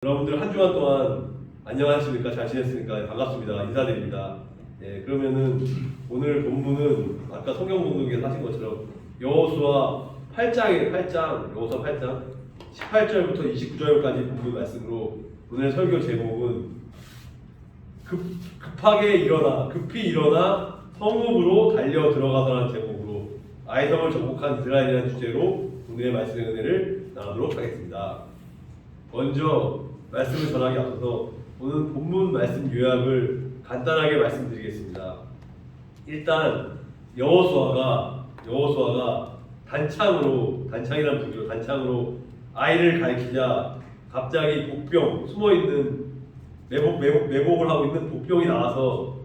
여러분들 한 주간 동안 안녕하십니까? 잘 지냈습니까? 반갑습니다. 인사드립니다. 그러면은 오늘 본문은 아까 성경 봉독에서 하신 것처럼 여호수아 8장이에요. 8장, 여호수아 8장 18절부터 29절까지 본문 말씀으로 오늘 설교 제목은 급히 일어나 성읍으로 달려 들어가서라는 제목으로 아이성을 정복한 이스라엘이라는 주제로 오늘의 말씀의 은혜를 나누도록 하겠습니다. 먼저 말씀을 전하기 앞서서 오늘 본문 말씀 요약을 간단하게 말씀드리겠습니다. 일단 여호수아가 단창이라는 부죠. 단창으로 아이를 가리키자 갑자기 복병 숨어있는 매복을 하고 있는 복병이 나와서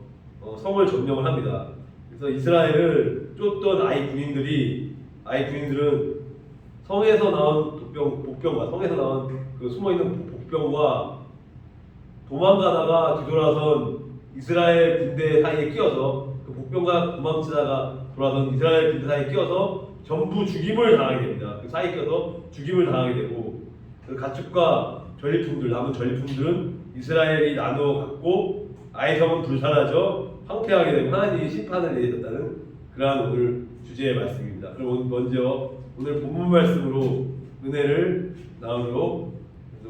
성을 점령을 합니다. 그래서 이스라엘을 쫓던 아이 군인들은 성에서 나온 복병과 성에서 나온 그 숨어있는 복병과 도망가다가 뒤돌아선 이스라엘 군대 사이에 끼어서 그 복병과 도망치다가 돌아선 이스라엘 군대 사이에 끼어서 전부 죽임을 당하게 됩니다. 그 사이에 끼어서 죽임을 당하게 되고 그 가축과 남은 전리품들은 이스라엘이 나누어 갖고 아이성은 불사라져 황폐하게 되고 하나님이 심판을 내리셨다는 그러한 오늘 주제의 말씀입니다. 그럼 먼저 오늘 본문 말씀으로 은혜를 나누도록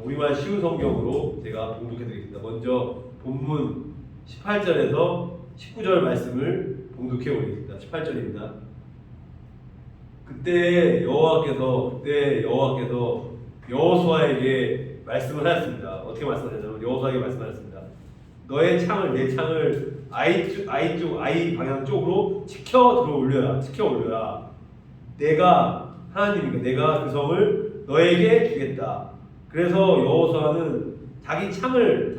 우리말 쉬운 성경으로 제가 봉독해드리겠습니다. 먼저 본문 18절에서 19절 말씀을 봉독해 오겠습니다. 18절입니다. 그때 여호와께서 여호수아에게 말씀을 하였습니다. 어떻게 말씀하셨냐면 여호수아에게 말씀하셨습니다. 내 창을 아이 방향 쪽으로 치켜 올려라. 내가 그 성을 너에게 주겠다. 그래서 여호수아는 자기가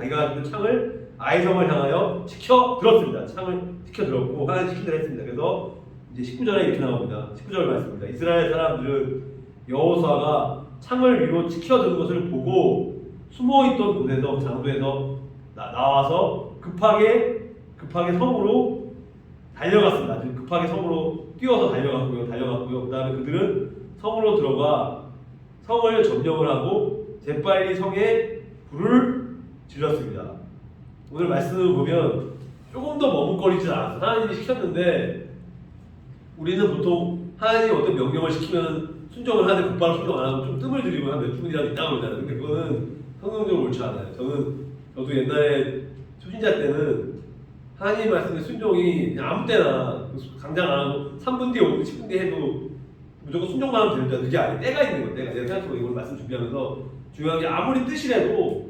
가진 창을 아이성을 향하여 치켜 들었습니다. 창을 치켜 들었고 하나님 시킨 대로 했습니다. 그래서 이제 19절에 이렇게 나옵니다. 19절 말씀입니다. 이스라엘 사람들은 여호수아가 창을 위로 치켜 드는 것을 보고 숨어있던 곳에서 장소에서 나와서 급하게 성으로 달려갔습니다. 급하게 성으로 뛰어서 달려갔고요. 그 다음에 그들은 성으로 들어가 성을 점령을 하고 재빨리 성에 불을 질렀습니다. 오늘 말씀을 보면 조금 더 머뭇거리지 않았어요. 하나님이 시켰는데 우리는 보통 하나님이 어떤 명령을 시키면 순종을 하는데 곧바로 순종 안 하고 좀 뜸을 들이고 한 몇 분이라도 있다고 그러잖아요. 근데 그거는 성경적으로 옳지 않아요. 저도 옛날에 초신자 때는 하나님 말씀의 순종이 그냥 아무 때나 당장 안 하고 3분 뒤에 5분, 10분 뒤에 해도 무조건 순종만 하면 되는 줄 그게 아니에요. 때가 있는 거예요. 내가 생각해보면 이걸 말씀 준비하면서 중요한 게 아무리 뜻이라도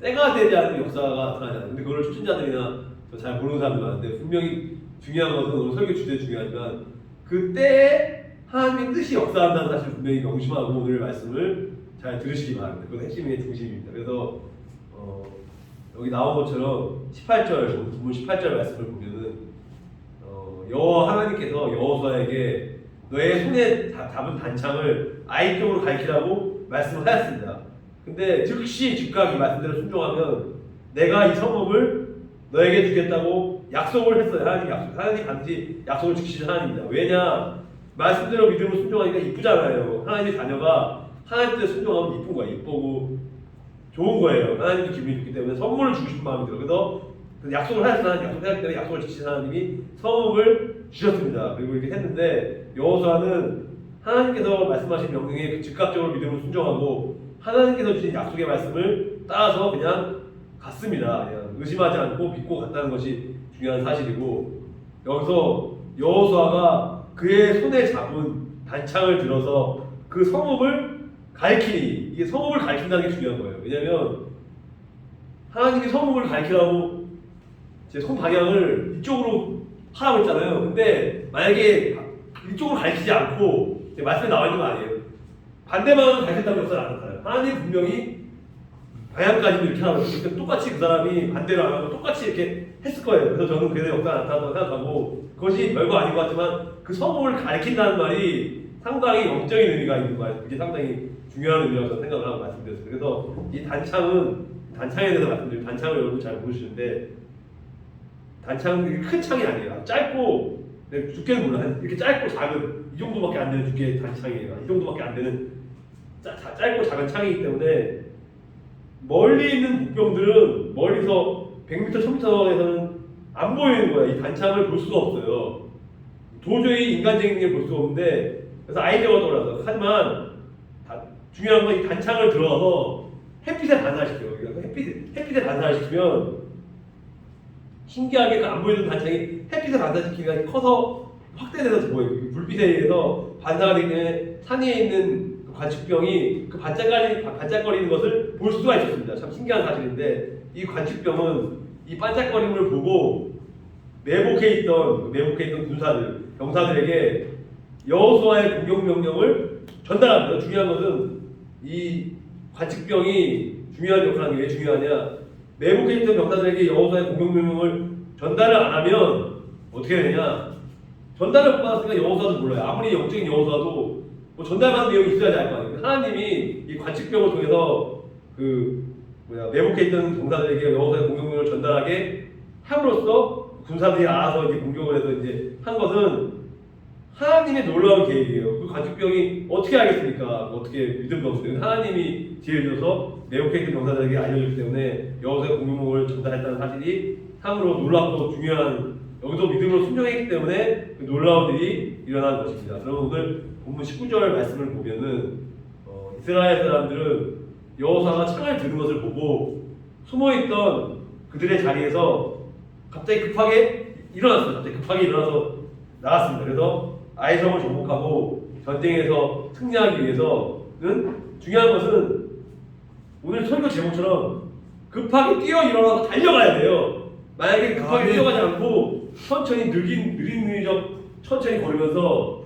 때가 되지 않는 역사가 나타나잖아요. 근데 그걸 초신자들이나 잘 모르는 사람들 많은데 분명히 중요한 것은 오늘 설교 주제 중요하지만 그 때에 하나님의 뜻이 역사한다는 사실을 분명히 명심하고 오늘 말씀을 잘 들으시기 바랍니다. 그건 핵심의 중심입니다. 그래서 여기 나온 것처럼 18절, 본문 18절 말씀을 보면은 여호와 하나님께서 여호수아에게 너의 손에 잡은 단창을 아이 쪽으로 가리키라고 말씀을 하였습니다. 근데 즉각 이 말씀대로 순종하면 내가 이 성읍을 너에게 주겠다고 약속을 했어요. 하나님 반드시 약속을 지키시는 하나님입니다. 왜냐? 말씀대로 믿음을 순종하니까 이쁘잖아요. 하나님의 자녀가 하나님 뜻에 순종하면 이쁜 거예요. 이쁘고 좋은 거예요. 하나님도 기분이 좋기 때문에 선물을 주고 싶은 마음이 들어요. 그래서 약속을 하셨기 때문에 약속을 지키신 하나님이 성읍을 주셨습니다. 그리고 이렇게 했는데 여호수아는 하나님께서 말씀하신 명령에 즉각적으로 믿음을 순종하고 하나님께서 주신 약속의 말씀을 따라서 그냥 갔습니다. 그냥 의심하지 않고 믿고 갔다는 것이 중요한 사실이고 여기서 여호수아가 그의 손에 잡은 단창을 들어서 그 성읍을 이게 성읍을 가리킨다는 게 중요한 거예요. 왜냐면 하나님이 성읍을 가리키라고 제 손 방향을 이쪽으로 하라고 했잖아요. 근데 만약에 이쪽으로 가리키지 않고 말씀에 나와 있는 거 아니에요. 반대방향을 가리켰다는 역사를 안 나타나요. 하나님 분명히 방향까지도 이렇게 하라고 했어요. 똑같이 그 사람이 반대로 안 하고 똑같이 이렇게 했을 거예요. 그래서 저는 그래서 역사가 나타났다고 생각하고 그것이 별거 아닌 것 같지만 그 성읍을 가리킨다는 말이 상당히 영적인 의미가 있는 거예요. 그게 상당히 중요한 의미라고 저는 생각을 하고 말씀드렸어요. 그래서 이 단창에 대해서 말씀드리면 단창을 여러분 잘 모르시는데 단창이 큰 창이 아니에요. 짧고 두께는 몰라요. 이렇게 짧고 작은 이 정도밖에 안 되는 두께의 단창이에요. 이 정도밖에 안 되는 짧고 작은 창이기 때문에 멀리 있는 복병들은 멀리서 100m, 1000m에서는 안 보이는 거야. 이 단창을 볼 수가 없어요. 도저히 인간적인 게 볼 수가 없는데, 그래서 아이디어가 떠올라서. 하지만 중요한 건 이 단창을 들어가서 햇빛에 반사시켜요. 햇빛에 반사시키면 신기하게 그 안 보이는 단창이 햇빛에 반사시키기가 커서 확대돼서 보여요. 불빛에 의해서 반사가 되기 때문에 산 위에 있는 그 관측병이 그 반짝거리는 것을 볼 수가 있었습니다. 참 신기한 사실인데, 이 관측병은 이 반짝거림을 보고 매복해 있던 군사들, 병사들에게 여호수아의 공격 명령을 전달합니다. 중요한 것은 이 관측병이 중요한 역할을 하는 게 왜 중요하냐? 매복해 있던 병사들에게 여호수아의 공격 명령을 전달을 안 하면 어떻게 되냐? 전달을 못 받았으니까 여호수아도 몰라요. 아무리 영적인 여호수아도 뭐 전달받은 내용이 있어야지 알 거 아니에요. 하나님이 이 관측병을 통해서 매복해 있던 병사들에게 여호수아의 공격 명령을 전달하게 함으로써 군사들이 알아서 이제 공격을 해서 이제 한 것은 하나님의 놀라운 계획이에요. 그 관측병이 어떻게 알겠습니까? 어떻게 믿음도 없어요. 하나님이 지혜를 줘서 매복해 있던 병사들에게 알려줬기 때문에 여호수아의 공격명을 전달했다는 사실이 참으로 놀랍고 중요한, 여기도 믿음으로 순종했기 때문에 그 놀라운 일이 일어난 것입니다. 그럼 오늘 본문 19절 말씀을 보면은 이스라엘 사람들은 여호수아가 창을 드는 것을 보고 숨어있던 그들의 자리에서 갑자기 급하게 일어나서 나갔습니다. 그래서 아이성을 정복하고 전쟁에서 승리하기 위해서는 중요한 것은 오늘 설교 제목처럼 급하게 뛰어 일어나서 달려가야 돼요. 만약에 급하게 뛰어가지 않고 천천히 느릿느릿 천천히 걸으면서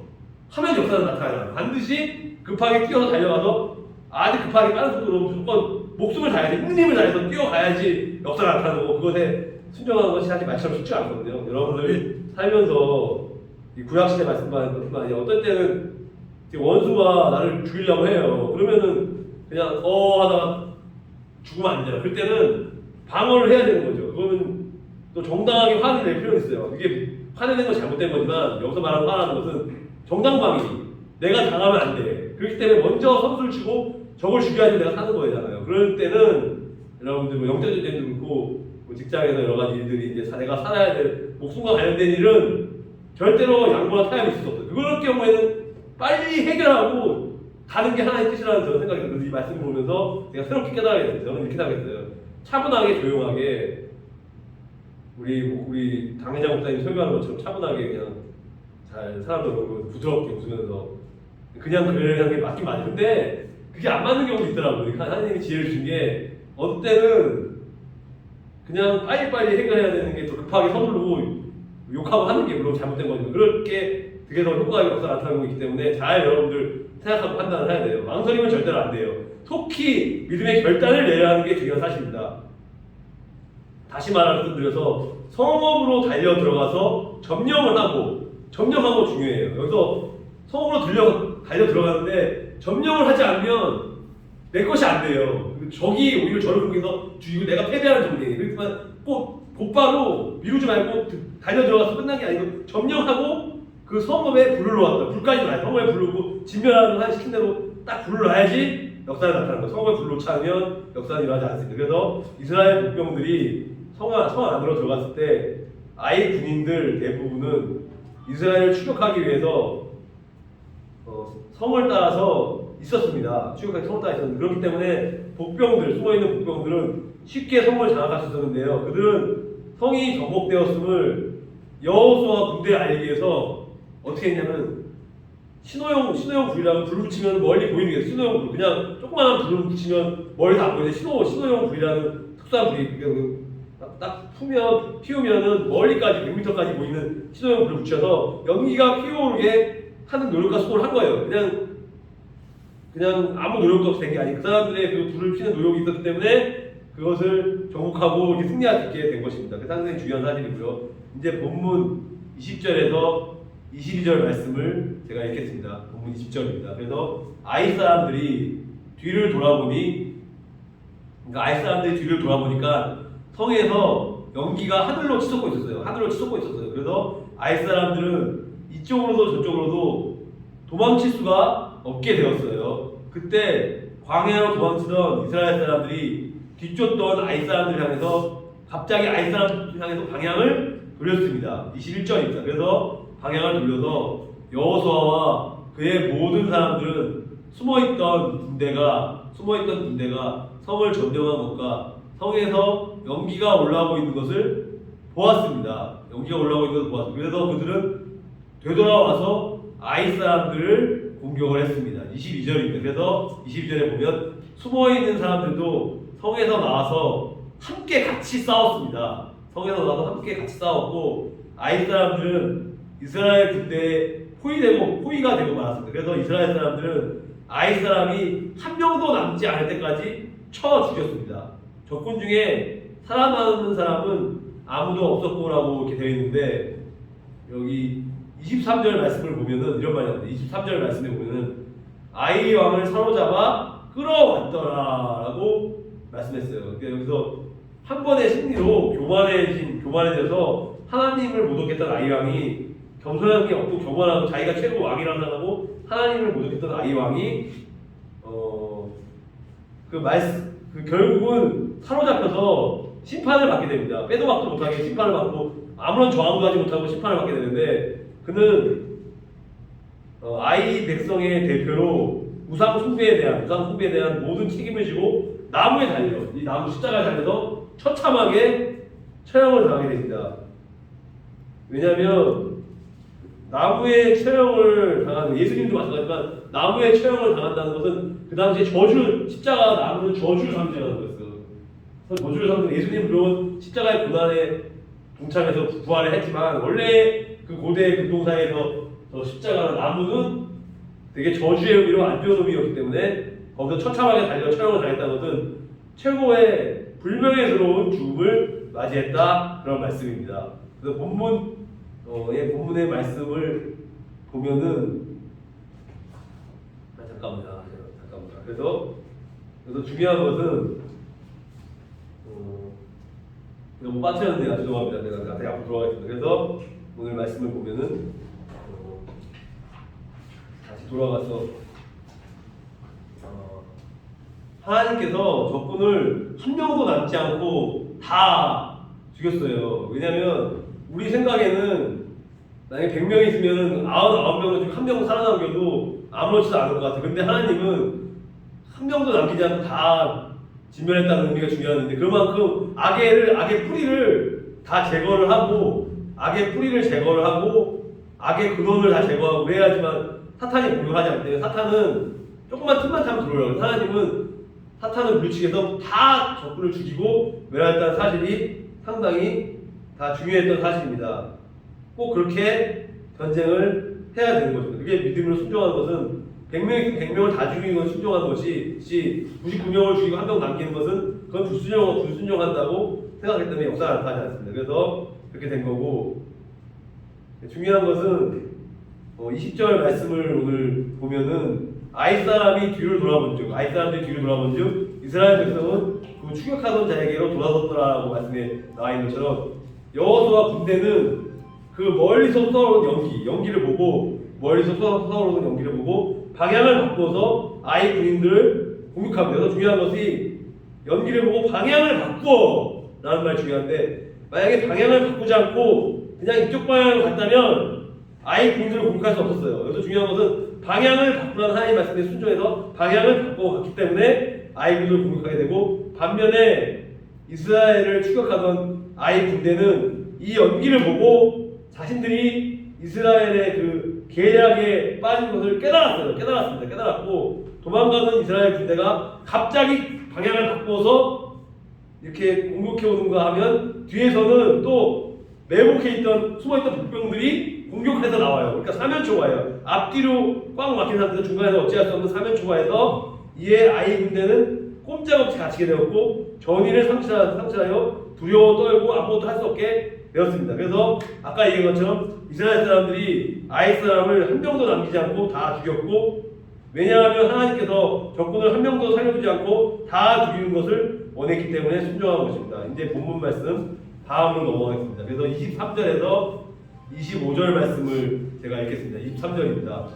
하면 역사는 나타나요. 반드시 급하게 뛰어서 달려가서 아주 급하게 빠른 속도로 무조건 목숨을 다해야지, 힘을 다해서 뛰어가야지 역사가 나타나고, 그것에 순종하는 것이 사실 말처럼 쉽지 않거든요. 여러분들 살면서 이 구약시대 말씀만 아니라 어떤 때는 원수가 나를 죽이려고 해요. 그러면은 그냥 하다가 죽으면 안 돼요. 그때는 방어를 해야 되는 거죠. 그거는 또 정당하게 화를 낼 필요는 있어요. 이게 화내는 건 잘못된 거지만, 여기서 말하는 화라는 것은 정당방위. 내가 당하면 안 돼. 그렇기 때문에 먼저 선수를 치고 적을 죽여야지 내가 사는 거잖아요. 그럴 때는 여러분들 뭐 영적인 때도 그렇고 직장에서 여러 가지 일들이 이제 내가 살아야 될 목숨과 관련된 일은 절대로 양보나 타협이 있을 수 없어요. 그럴 경우에는 빨리 해결하고 가는 게 하나의 뜻이라는 저는 생각이 들어요. 이 말씀을 보면서 제가 새롭게 깨달아야 됐어요. 저는 이렇게 생각했어요. 차분하게 조용하게 우리 강혜장 목사님 설교하는 것처럼 차분하게 그냥 잘 사람들 보고 부드럽게 웃으면서 그냥 그러는 게 맞긴 맞아요. 근데 그게 안 맞는 경우도 있더라고요. 그러니까 하나님이 지혜를 준 게 어떤 때는 그냥 빨리빨리 해결해야 되는 게 더 급하게 서두르고 욕하고 하는 게 물론 잘못된 거죠. 그렇게 그게 더 효과가 역사 나타나고 있기 때문에 잘 여러분들 생각하고 판단을 해야 돼요. 망설이면 절대로 안 돼요. 속히 믿음의 결단을 내려야 하는 게 중요한 사실입니다. 다시 말씀드려서 성읍으로 달려 들어가서 점령하고 중요해요. 여기서 성읍으로 달려 들어가는데 점령을 하지 않으면 내 것이 안 돼요. 적이 오히려 저를 공격해서 죽이고 내가 패배하는 전쟁이에요. 그렇지만 꼭 곧바로 미루지 말고 달려 들어가서 끝난 게 아니고 점령하고 그 성읍에 불을 놓았다. 불까지 놔요. 성읍에 불을 놓고 진멸하는 시킨 대로 딱 불을 놔야지 역사가 나타나는 거예요. 성읍에 불을 놓지 않으면 역사는 일어나지 않습니다. 그래서 이스라엘 복병들이 성 안으로 들어갔을 때 아이 군인들 대부분은 이스라엘을 추격하기 위해서 성을 따라서 있었습니다. 추격하기 성을 따라 있었는데, 그렇기 때문에 숨어있는 복병들은 쉽게 성을 장악할 수 있었는데요. 그들은 성이 정복되었음을 여호수아 군대에 알리기 위해서 어떻게 했냐면 신호용 불이라고 불 붙이면 멀리 보이는 게 신호용 불, 그냥 조그마한 불을 붙이면 멀리 안 보이는데 신호용 불이라는 특수한 불이 딱 피우면은 멀리까지 100m까지 보이는 신호용 불을 붙여서 연기가 피어오르게 하는 노력과 수고를 한 거예요. 그냥 아무 노력도 없이 된 게 아니고 그 사람들의 그 불을 피는 노력이 있었기 때문에 그것을 정복하고 승리할 수 있게 된 것입니다. 그 상당히 중요한 사실이고요. 이제 본문 20절에서 22절 말씀을 제가 읽겠습니다. 본문 20절입니다. 그래서 아이 사람들이 뒤를 돌아보니까 성에서 연기가 하늘로 치솟고 있었어요. 그래서 아이 사람들은 이쪽으로도 저쪽으로도 도망칠 수가 없게 되었어요. 그때 광야로 도망치던 이스라엘 사람들이 뒤쫓던 아이 사람들 향해서 갑자기 아이 사람들 향해서 방향을 돌렸습니다. 21절입니다. 그래서 방향을 돌려서 여호수아와 그의 모든 사람들은 숨어있던 군대가 성을 점령한 것과 성에서 연기가 올라오고 있는 것을 보았습니다. 그래서 그들은 되돌아와서 아이 사람들을 공격을 했습니다. 22절입니다. 그래서 22절에 보면 숨어있는 사람들도 성에서 나와서 함께 같이 싸웠습니다. 아이 사람들은 이스라엘 군대에 포위가 되고 말았습니다. 그래서 이스라엘 사람들은 아이 사람이 한 명도 남지 않을 때까지 쳐 죽였습니다. 적군 중에 살아남은 사람은 아무도 없었고라고 이렇게 되어 있는데, 여기 23절 말씀을 보면은 이런 말이 나옵니다. 23절 말씀에 보면은 아이 왕을 사로잡아 끌어왔더라라고 말씀했어요. 그러니까 여기서 한 번의 승리로 교만해져서 하나님을 모독했던 아이 왕이, 겸손한 게 없고 교만하고 자기가 최고 왕이라고 생각하고 하나님을 모독했던 아이 왕이 결국은 사로잡혀서 심판을 받게 됩니다. 빼도 박도 못하게 심판을 받고 아무런 저항도 하지 못하고 심판을 받게 되는데, 그는 아이 백성의 대표로 우상 숭배에 대한 모든 책임을 지고 나무에 달려, 이 나무 십자가에 달려서 처참하게 처형을 당하게 됩니다. 왜냐하면 나무에 처형을 당하는, 예수님도 마찬가지지만 나무에 처형을 당한다는 것은 그 당시에 십자가 나무는 저주를 상징하는 거였어요. 저주를 상징. 예수님 물론 십자가의 고난에 동참해서 부활을 했지만 원래 그 고대 근동사에서 십자가는 나무는 되게 저주의 의미로 안 좋은 의미였기 때문에 거기서 처참하게 달려 처형을 당했다는 것은 최고의 불명예스러운 죽음을 맞이했다, 그런 말씀입니다. 그래서 본문의 말씀을 보면은 잠깐만요. 그래서 중요한 것은 너무 빠뜨렸는데 죄송합니다. 내가 앞으로 돌아가겠습니다. 그래서 오늘 말씀을 보면은 다시 돌아가서 하나님께서 적군을 한 명도 남지 않고 다 죽였어요. 왜냐하면 우리 생각에는 만약에 100명이 있으면 99명은 중 한 명은 살아남겨도 아무렇지도 않을 것 같아요. 근데 하나님은 한 명도 남기지 않고 다 진멸했다는 의미가 중요한데, 그만큼 악의 뿌리를 다 제거를 하고 악의 근원을 다 제거하고 그래야지만 사탄이 공격하지 않기 때문에, 사탄은 조금만 틈만 타면 들어오려고, 하나님은 사탄을 물리치게서 다 적군을 죽이고 멸했다는 사실이 상당히 다 중요했던 사실입니다. 꼭 그렇게 전쟁을 해야 되는 것입니다. 그게 믿음으로 순종하는 것은 100명을 다 죽이는 것은 순종하는 것이, 99명을 죽이고 한 명 남기는 것은 그건 불순종한다고 생각했기 때문에 역사가 나타나지 않습니다. 그래서 그렇게 된 거고, 중요한 것은 20절 말씀을 오늘 보면은 아이 사람들이 뒤를 돌아본 즉 이스라엘 백성은 그 추격하던 자에게로 돌아섰더라라고 말씀에 나와 있는 것처럼, 여호수아 군대는 그 멀리서 쏟아오는 연기를 보고 방향을 바꿔서 아이 군인들을 공격합니다. 그래서 중요한 것이 연기를 보고 방향을 바꿔라는 말이 중요한데, 만약에 방향을 바꾸지 않고 그냥 이쪽 방향을 갔다면 아이 군인들을 공격할 수 없었어요. 그래서 중요한 것은 방향을 바꾸라는 하나님의 말씀에 순종해서 방향을 바꿔갔기 때문에 아이 군인들을 공격하게 되고, 반면에 이스라엘을 추격하던 아이 군대는 이 연기를 보고 자신들이 이스라엘의 그 계략에 빠진 것을 깨달았고 도망가는 이스라엘 군대가 갑자기 방향을 바꿔서 이렇게 공격해 오는가 하면 뒤에서는 또 매복해 있던 숨어있던 북병들이 공격해서 나와요. 그러니까 사면초가예요. 앞뒤로 꽉 막힌 상태에서 중간에서 어찌할 수 없는 사면초가에서 이에 아이 군대는 꼼짝없이 갇히게 되었고 전의를 상실하여 두려워 떨고 아무것도 할 수 없게 되었습니다. 그래서 아까 얘기한 것처럼 이스라엘 사람들이 아이 사람을 한 명도 남기지 않고 다 죽였고, 왜냐하면 하나님께서 적군을 한 명도 살려두지 않고 다 죽이는 것을 원했기 때문에 순종한 것입니다. 이제 본문 말씀 다음으로 넘어가겠습니다. 그래서 23절에서 25절 말씀을 제가 읽겠습니다. 23절입니다.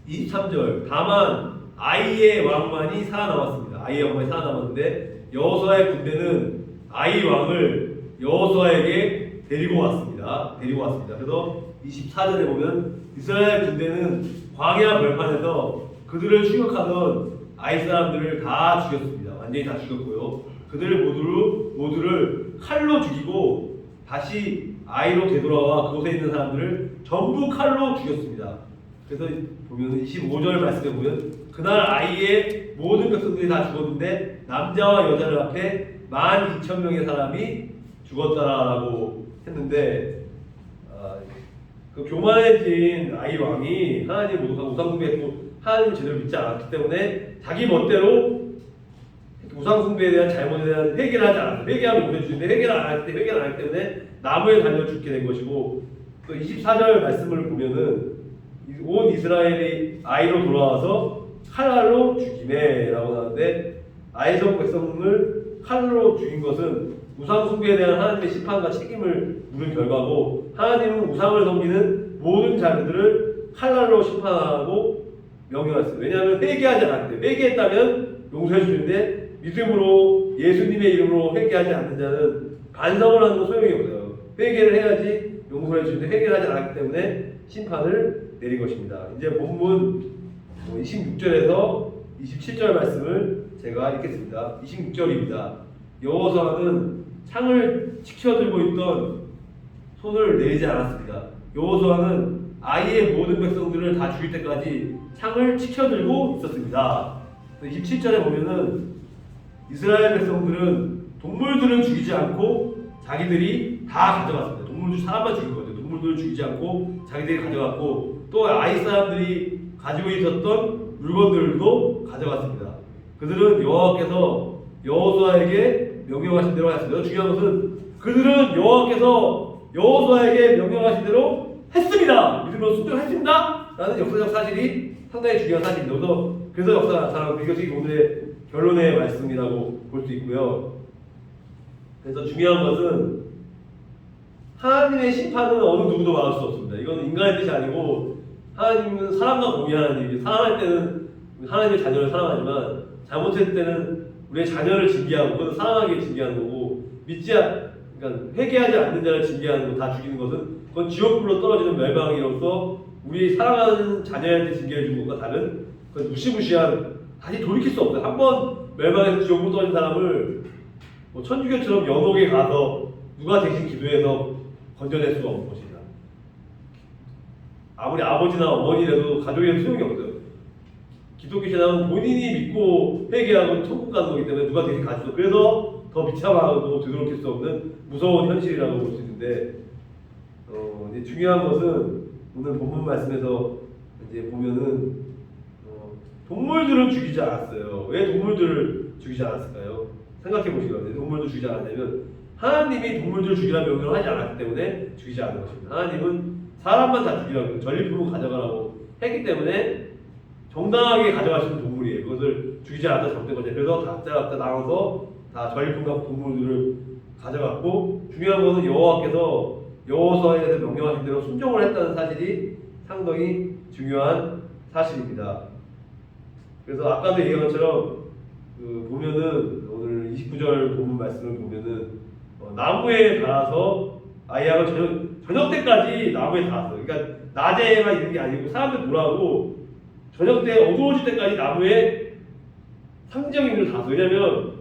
23절, 다만 아이의 왕만이 살아남았습니다. 살아남았습니다. 아이의 왕이 살아남았는데 여호수아의 군대는 아이 왕을 여호수아에게 데리고 왔습니다. 그래서 24절에 보면 이스라엘 군대는 광야 벌판에서 그들을 추격하던 아이 사람들을 다 죽였습니다. 완전히 다 죽였고요. 그들을 모두를 칼로 죽이고 다시 아이로 되돌아와 그곳에 있는 사람들을 전부 칼로 죽였습니다. 그래서 보면 25절 말씀에 보면 그날 아이의 모든 백성들이 다 죽었는데 남자와 여자를 합해 12,000명의 사람이 죽었다라고 했는데 그 교만해진 아이 왕이 하나님 우상 숭배했고 하나님을 제대로 믿지 않았기 때문에 자기 멋대로 우상 숭배에 대한 잘못에 대한 회개를 하지 않았어요. 회개하면 용서해주는데 회개를 안 할 회개를 안 하기 때문에 나무에 달려 죽게 된 것이고 또 24절 말씀을 보면은 온 이스라엘이 아이로 돌아와서 칼날로 죽이매라고 하는데 아이성 백성을 칼로 죽인 것은 우상 숭배에 대한 하나님의 심판과 책임을 물은 결과고 하나님은 우상을 섬기는 모든 자들을 칼날로 심판하고 명령했어요. 왜냐하면 회개하지 않았는데 회개했다면 용서해 주는데 믿음으로 예수님의 이름으로 회개하지 않는 자는 반성을 하는 건 소용이 없어요. 회개를 해야지 용서해 주는데 회개를 하지 않았기 때문에 심판을 내린 것입니다. 이제 본문 26절에서 27절 말씀을 제가 읽겠습니다. 26절입니다. 여호수아는 창을 치켜들고 있던 손을 내리지 않았습니다. 여호수아는 아이의 모든 백성들을 다 죽일 때까지 창을 치켜들고 있었습니다. 27절에 보면은 이스라엘 백성들은 동물들은 죽이지 않고 자기들이 다 가져갔습니다. 동물들 사람만 죽인 거죠. 동물들을 죽이지 않고 자기들이 가져갔고 또 아이 사람들이 가지고 있었던 물건들도 가져갔습니다. 그들은 여호와께서 여호수아에게 명령하신 대로 하였습니다. 중요한 것은 그들은 여호와께서 여호수아에게 명령하신 대로 했습니다. 믿음으로 순종했습니다. 라는 역사적 사실이 상당히 중요한 사실입니다. 그래서 역사가 나타나고 이것이 오늘의 결론의 말씀이라고 볼 수 있고요. 그래서 중요한 것은 하나님의 심판은 어느 누구도 막을 수 없습니다. 이건 인간의 뜻이 아니고 하나님은 사람과 동의하는 일이에요. 사랑할 때는 하나님의 자녀를 사랑하지만 잘못했을 때는 우리의 자녀를 징계하고 그것은 사랑하게 징계하는 거고 그러니까 회개하지 않는 자를 징계하는 거 다 죽이는 것은 그건 지옥불로 떨어지는 멸망이로서 우리 사랑하는 자녀한테 징계해 준 것과 다른 그건 무시무시한 다시 돌이킬 수 없어요. 한번 멸망해서 지옥불로 떨어진 사람을 뭐 천주교처럼 연옥에 가서 누가 대신 기도해서 건져낼 수가 없는 것이다. 아무리 아버지나 어머니라도 가족에는 소용이 없어요. 기독교 신앙은 본인이 믿고 회개하고 천국 가는 거기 때문에 누가 대신 가르쳐. 그래서 더 비참하고 되돌이킬 수 없는 무서운 현실이라고 볼 수 있는데 이제 중요한 것은 오늘 본문 말씀에서 이제 보면은 동물들은 죽이지 않았어요. 왜 동물들을 죽이지 않았을까요? 생각해 보시기 바랍니다. 동물들 죽이지 않았냐면 하나님이 동물들을 죽이라는 명령을 하지 않았기 때문에 죽이지 않은 것입니다. 하나님은 사람만 다 죽이라고 전리품을 가져가라고 했기 때문에 정당하게 가져갈 수 있는 동물이에요. 그것을 죽이지 않았다 잘못된 거죠. 그래서 각자 나눠서 다 전리품과 동물들을 가져갔고 중요한 것은 여호와께서 여호수아에 대해서 명령하신 대로 순종을 했다는 사실이 상당히 중요한 사실입니다. 그래서 아까도 얘기한 것처럼 보면은 오늘 29절 본문 말씀을 보면은 나무에 달아서 아이하고 저녁 때까지 나무에 달았어요. 그러니까 낮에만 있는 게 아니고 사람들 보라고 저녁 때 어두워질 때까지 나무에 상징적 의미를 달았어요. 왜냐면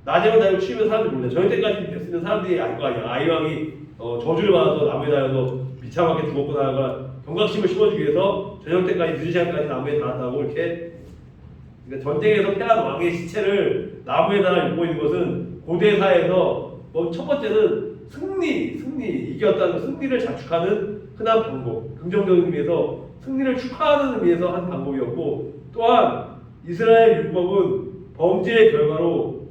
낮에만 달고 추우면 사람들이 몰라요. 저녁 때까지 됐으면 사람들이 알 거 아니야. 아이왕이 저주를 받아서 나무에 달아서 비참하게 죽었구나가 경각심을 심어주기 위해서 저녁 때까지 늦은 시간까지 나무에 달았다고 이렇게 그러니까 전쟁에서 패한 왕의 시체를 나무에 달아 입고 있는 것은 고대 사회에서 첫 번째는 승리 이겼다는 승리를 자축하는 흔한 방법, 긍정적인 의미에서 승리를 축하하는 의미에서 한 방법이었고 또한 이스라엘 율법은 범죄의 결과로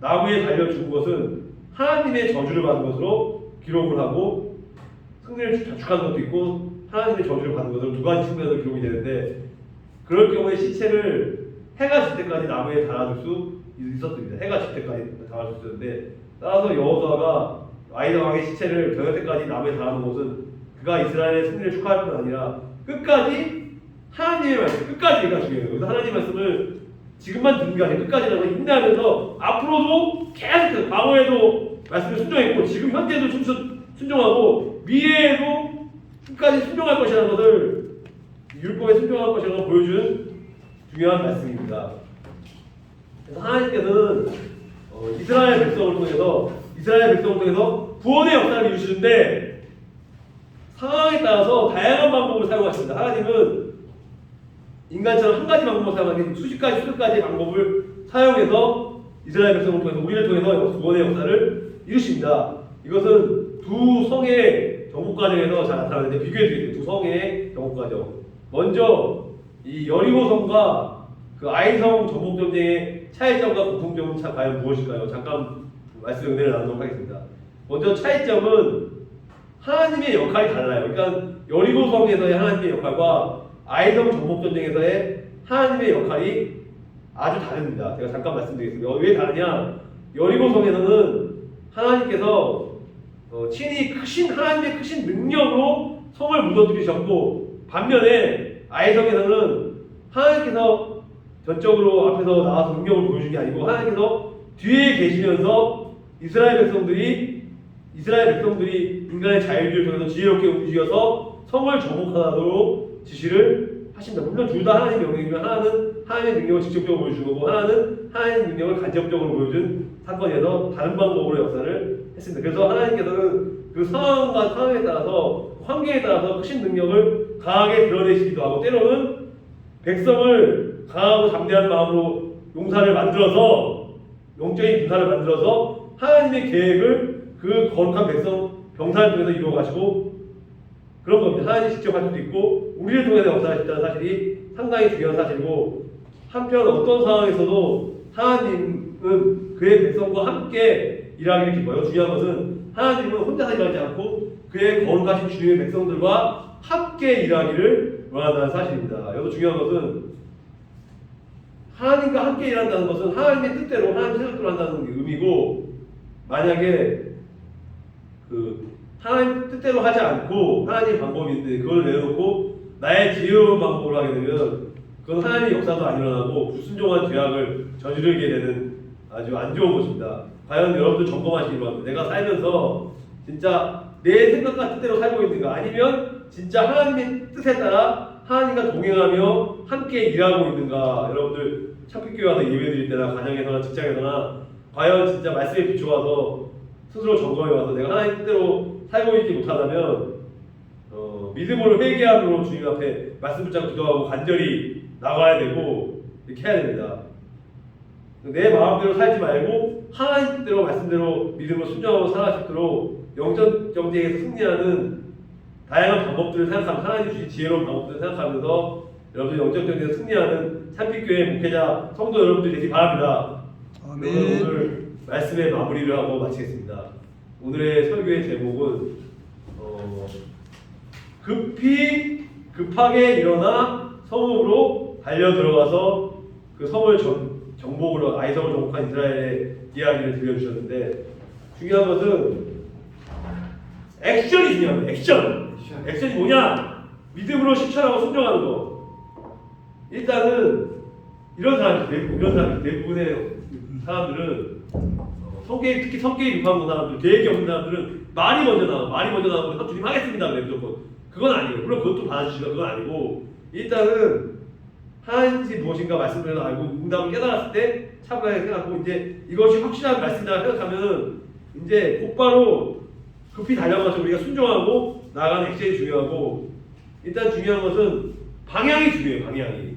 나무에 달려 죽은 것은 하나님의 저주를 받은 것으로 기록을 하고 승리를 자축하는 것도 있고 하나님의 저주를 받은 것으로 두 가지 측면으로 기록이 되는데 그럴 경우에 시체를 해가 질 때까지 나무에 달아둘 수 있었습니다. 해가 질 때까지 달아줄 수 있었는데 따라서 여호수아가 아이다 왕의 시체를 저녁 때까지 나무에 달아놓은 것은 그가 이스라엘의 승리를 축하할 뿐 아니라 끝까지 하나님의 말씀, 끝까지 얘가 중요해요. 그래서 하나님의 말씀을 지금만 듣는 게 아니라 끝까지라고 인내하면서 앞으로도 계속 과거에도 말씀을 순종했고 지금 현재도 순종하고 미래에도 끝까지 순종할 것이라는 것을 율법에 순종할 것이라는 걸 보여주는 중요한 말씀입니다. 그래서 하나님께서는 이스라엘 백성을 통해서 구원의 역사를 이루시는데 상황에 따라서 다양한 방법을 사용하십니다. 하나님은 인간처럼 한 가지 방법을 사용하는 게 수십 가지의 방법을 사용해서 이스라엘 백성을 통해서 우리를 통해서 구원의 역사를 이루십니다. 이것은 두 성의 정복 과정에서 잘 나타나는데 비교해 드릴게요. 두 성의 정복 과정. 먼저 이 여리고 성과 그 아이성 정복 전쟁의 차이점과 공통점은 과연 무엇일까요? 잠깐 말씀 은혜를 나누도록 하겠습니다. 먼저 차이점은 하나님의 역할이 달라요. 그러니까 여리고 성에서의 하나님의 역할과 아이성 정복 전쟁에서의 하나님의 역할이 아주 다릅니다. 제가 잠깐 말씀드리겠습니다. 왜 다르냐? 여리고 성에서는 하나님께서 친히 하나님의 크신 능력으로 성을 무너뜨리셨고, 반면에 아이성에서는 하나님께서 전적으로 앞에서 나와서 능력을 보여준 게 아니고 하나님께서 뒤에 계시면서 이스라엘 백성들이 인간의 자유를 통해서 지혜롭게 움직여서 성을 정복하도록 지시를 하십니다. 물론 둘 다 하나님의 명령이지만 하나는 하나님의 능력을 직접적으로 보여주는 거고 하나는 하나님의 능력을 간접적으로 보여준 사건에서 다른 방법으로 역사를 했습니다. 그래서 하나님께서는 그 상황에 따라서 환경에 따라서 크신 능력을 강하게 드러내시기도 하고 때로는 백성을 강하고 담대한 마음으로 용사를 만들어서 영적인 군사를 만들어서 하나님의 계획을 그 거룩한 병사를 통해서 이루어가시고 그런 겁니다. 하나님이 직접 할 수도 있고 우리를 통해서 역사하셨다는 사실이 상당히 중요한 사실이고, 한편 어떤 상황에서도 하나님은 그의 백성과 함께 일하기를 기뻐요. 중요한 것은 하나님은 혼자서 일하지 않고 그의 거룩하신 주님의 백성들과 함께 일하기를 원한다는 사실입니다. 여기서 중요한 것은 하나님과 함께 일한다는 것은 하나님의 뜻대로 하나님의 생각대로 한다는 의미고, 만약에 하나님 뜻대로 하지 않고 하나님의 방법이 있는데 그걸 내놓고 나의 지혜로운 방법으로 하게 되면 그건 하나님의 역사도 안 일어나고 불순종한 죄악을 저지르게 되는 아주 안 좋은 것입니다. 과연 여러분들 점검하시기 바랍니다. 내가 살면서 진짜 내 생각과 뜻대로 살고 있는가, 아니면 진짜 하나님의 뜻에 따라 하나님과 동행하며 함께 일하고 있는가. 여러분들 참빛교회 와서 예배드릴 때나 가정에서나 직장에서나 과연 진짜 말씀에 비추어서 스스로 점검해 와서 내가 하나님 뜻대로 살고 있지 못하다면 믿음으로 회개함으로 주님 앞에 말씀 붙잡고 기도하고 간절히 나가야 되고 이렇게 해야 됩니다. 내 마음대로 살지 말고 하나님 뜻대로 말씀대로 믿음으로 순종하고 살아가도록 영적 경쟁에서 승리하는 다양한 방법들을 생각하면서 하나님 주신 지혜로운 방법들을 생각하면서 여러분들 영적 경쟁에서 승리하는 참빛교회 목회자 성도 여러분들이 되시기 바랍니다. 아멘. 오늘 말씀의 마무리를 하고 마치겠습니다. 오늘의 설교의 제목은 급하게 일어나 성읍으로 달려 들어가서 그 성을 정복으로 아이성을 정복한 이스라엘의 이야기를 들려주셨는데, 중요한 것은 액션이 중요합니다. 액션이 뭐냐? 믿음으로 실천하고 순종하는 거. 일단은 이런 사람이 대부분의 사람들은 특히 성격이 급한 사람들, 계획이 없는 사람들은 말이 먼저 나오고 주님 하겠습니다 그래 무조건. 그건 아니에요. 물론 그것도 받아주시면 그건 아니고, 일단은 하나님이 무엇인가 말씀을 알고 응답을 깨달았을 때 차분하게 생각하고 이제 이것이 확실한 말씀이다 생각하면 이제 곧바로 급히 달려가서 우리가 순종하고 나아가는 액션이 중요하고, 일단 중요한 것은 방향이 중요해요. 방향이.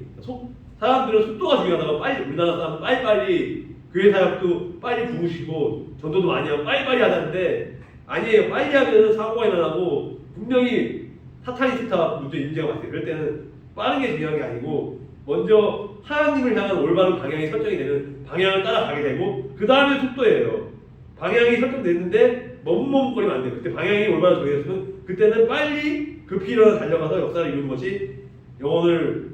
사람들은 속도가 중요하다고 우리나라 사람은 빨리빨리 교회 사역도 빨리 부으시고 전도도 많이 하고 빨리빨리 하자는데 아니에요. 빨리 하면 사고가 일어나고 분명히 사탄이 싫다 문제가 많아요. 그럴 때는 빠른 게 중요한 게 아니고 먼저 하나님을 향한 올바른 방향이 설정이 되는 방향을 따라가게 되고 그 다음에 속도예요. 방향이 설정됐는데 머뭇머뭇거리면 안 돼요. 그때 방향이 올바로 정해졌으면 그때는 빨리 급히 일어나 달려가서 역사를 이루는 것이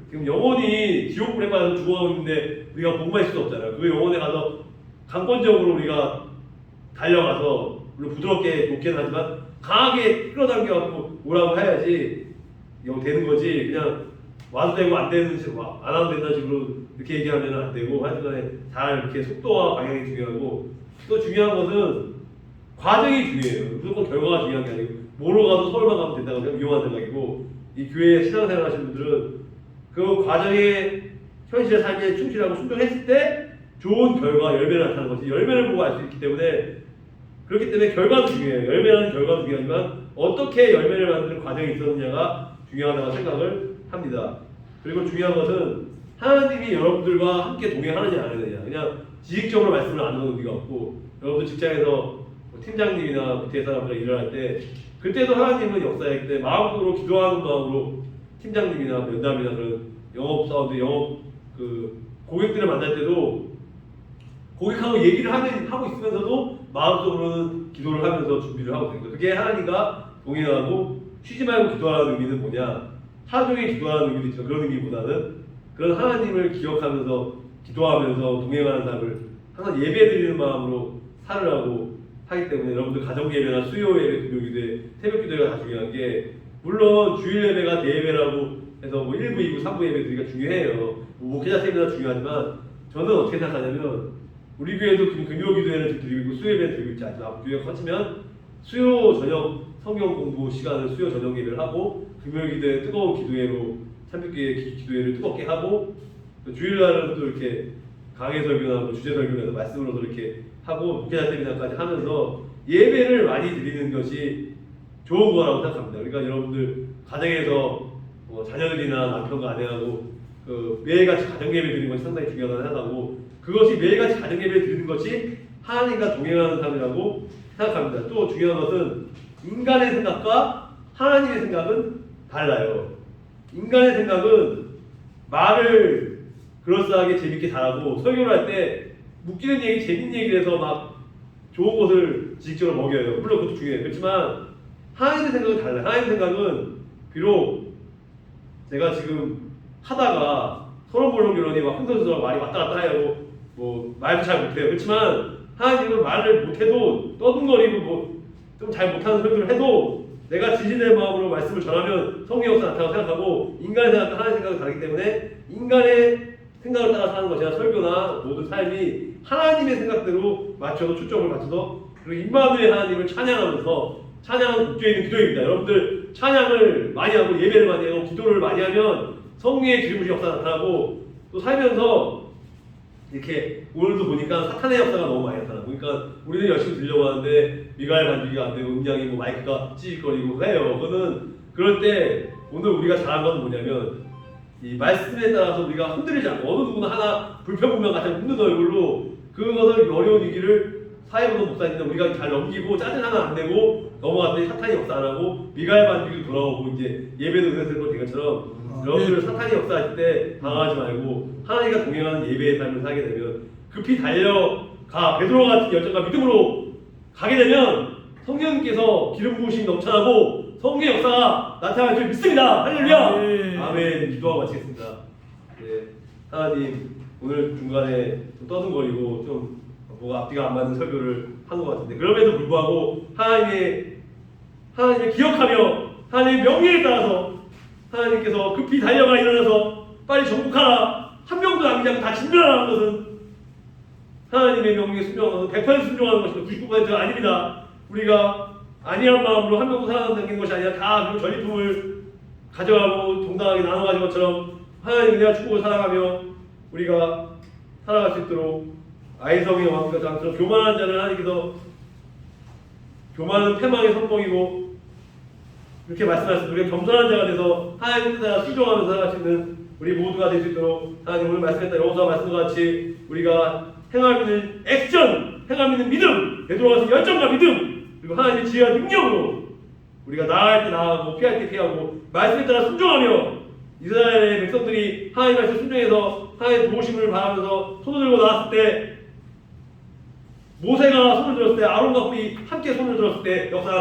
지금 영혼이 지옥불에 빠져서 죽어가고 있는데 우리가 복만 있을 수 없잖아요. 그 영혼에 가서 강권적으로 우리가 달려가서 물론 부드럽게 좋게는 하지만 강하게 끌어당겨갖고 오라고 해야지 이거 되는 거지. 그냥 와도 되고 안 되는 식으로 안 와도 된다는 식으로 이렇게 얘기하면 안 되고 하여튼간에 잘 이렇게 속도와 방향이 중요하고 또 중요한 것은 과정이 중요해요. 무조건 결과가 중요한 게 아니고 뭐로 가도 서울만 가면 된다고 위험한 생각이고 이 교회 신앙생활 하시는 분들은 그 과정에 현실의 삶에 충실하고 순종했을 때 좋은 결과, 열매를 나타나는 것이 열매를 보고 알 수 있기 때문에 그렇기 때문에 결과도 중요해요. 열매라는 결과도 중요하지만 어떻게 열매를 만드는 과정이 있었느냐가 중요하다고 생각을 합니다. 그리고 중요한 것은 하나님이 여러분들과 함께 동행하느냐 안 하느냐. 그냥 지식적으로 말씀을 안 하는 의미가 없고 여러분들 직장에서 뭐 팀장님이나 밑에 사람들과 일을 할 때 그때도 하나님은 역사할 때 마음으로 기도하는 마음으로 팀장님이나 면담이나 그런 영업사원들, 영업 고객들을 만날 때도 고객하고 얘기를 하고 있으면서도 마음속으로는 기도를 하면서 준비를 하고 있습니다. 그게 하나님과 동행하고 쉬지 말고 기도하는 의미는 뭐냐? 하루 종일 기도하는 의미도 있죠. 그런 의미보다는 그런 하나님을 기억하면서 기도하면서 동행하는 삶을 항상 예배드리는 마음으로 살으라고 하기 때문에 여러분들 가정 예배나 수요 예배, 금요 기도회, 새벽 기도회가 다 중요한 게 물론 주일 예배가 대예배라고 해서 뭐 1부, 2부, 3부 예배드리기가 중요해요. 목회자 세미나 중요하지만 저는 어떻게 생각하냐면 우리 교회도 금요 기도회를 드리고 있고 수요 예배를 드리고 있지 않지만 교회가 커지면 수요 저녁 성경 공부 시간을 수요 저녁 예배를 하고 금요 기도회 뜨거운 기도회로 참빛교회 기도회를 뜨겁게 하고 주일날은 또 이렇게 강해 설교나 뭐 주제 설교나 말씀으로도 이렇게 하고 목회자 세미나까지 하면서 예배를 많이 드리는 것이 좋은 거라고 생각합니다. 그러니까 여러분들 가정에서 뭐 자녀들이나 남편과 아내하고 매일같이 가정 예배 드리는 것이 상당히 중요하다고 생각하고 그것이 매일같이 가정 예배 드리는 것이 하나님과 동행하는 삶이라고 생각합니다. 또 중요한 것은 인간의 생각과 하나님의 생각은 달라요. 인간의 생각은 말을 그럴싸하게 재밌게 잘하고 설교를 할 때 웃기는 얘기, 재밌는 얘기를 해서 막 좋은 것을 지식적으로 먹여요. 물론 그것도 중요해요. 그렇지만 하나님의 생각은 달라요. 하나님의 생각은 비록 제가 지금 하다가 서론볼론교론이 막 흥선수설하고 말이 왔다 갔다 해요. 뭐 말도 잘 못해요. 그렇지만 하나님은 말을 못해도 떠듬거리고 뭐 좀 잘 못하는 설교를 해도 내가 진실된 마음으로 말씀을 전하면 성령의 역사 나타나고 생각하고 인간의 생각과 하나님의 생각이 다르기 때문에 인간의 생각을 따라 사는 것이나 설교나 모든 삶이 하나님의 생각대로 맞춰서 초점을 맞춰서 그리고 임마누엘 하나님을 찬양하면서 찬양은 국주에 있는 기도입니다. 여러분들 찬양을 많이 하고 예배를 많이 하고 기도를 많이 하면 성령의 기름부심 역사 나타나고 또 살면서 이렇게 오늘도 보니까 사탄의 역사가 너무 많이 나타나고 그러니까 우리는 열심히 들려고 하는데 미가엘 반주기가 안 되고 음량이 뭐 마이크가 찌릿거리고 해요. 그거는 그럴 때 오늘 우리가 잘한 건 뭐냐면 이 말씀에 따라서 우리가 흔들리지 않고 어느 누구나 하나 불평불만 같이 웃는 얼굴로 그것을 어려운 위기를 사회보도 목사님들 우리가 잘 넘기고 짜증 하나 안 내고 넘어갔더니 사탄이 역사 안 하고 미가엘 반주기도 돌아오고 이제 예배도 은혜 들고 된 것처럼 여러분들 사탄이 역사할 때 당하지 말고 하나님과 동행하는 예배의 삶을 살게 되면 급히 달려가 베드로 같은 열정과 믿음으로 가게 되면 성령님께서 기름 부으심이 넘쳐나고 성령의 역사가 나타날 줄 믿습니다. 할렐루야. 아멘. 기도하고 마치겠습니다. 네, 하나님 오늘 중간에 좀 떠듬거리고 좀 뭐가 앞뒤가 안 맞는 설교를 한 것 같은데 그럼에도 불구하고 하나님을 기억하며 하나님의 명령에 따라서 하나님께서 급히 달려가 일어나서 빨리 정복하라 한 명도 남기지 않고 다 진멸하라는 것은 하나님의 명령에 순종하는 것은 100% 순종하는 것이고 99%가 아닙니다. 우리가 안일한 마음으로 한 명도 살아남는 것이 아니라 다 그 전리품을 가져가고 동당하게 나눠 가진 것처럼 하나님의 은혜와 축복을 사랑하며 우리가 살아갈 수 있도록 아이성의 왕과 장처럼 교만한 자는 하나님께서 교만은 패망의 선봉이고 이렇게 말씀하셨습니다. 우리가 겸손한 자가 돼서 하나님의 뜻에 따라 순종하면서 살아갈 수 있는 우리 모두가 될 수 있도록 하나님 오늘 말씀했다 여호수아 말씀과 같이 우리가 행함 있는 액션, 행함 있는 믿음, 되돌아가서 열정과 믿음 그리고 하나님의 지혜와 능력으로 우리가 나아갈 때 나아가고 피할 때 피하고 말씀에 따라 순종하며 이스라엘의 백성들이 하나님 말씀 순종해서 하나님의 도우심을 바라면서 손을 들고 나왔을 때 모세가 손을 들었을 때 아론과 홀이 함께 손을 들었을 때 역사가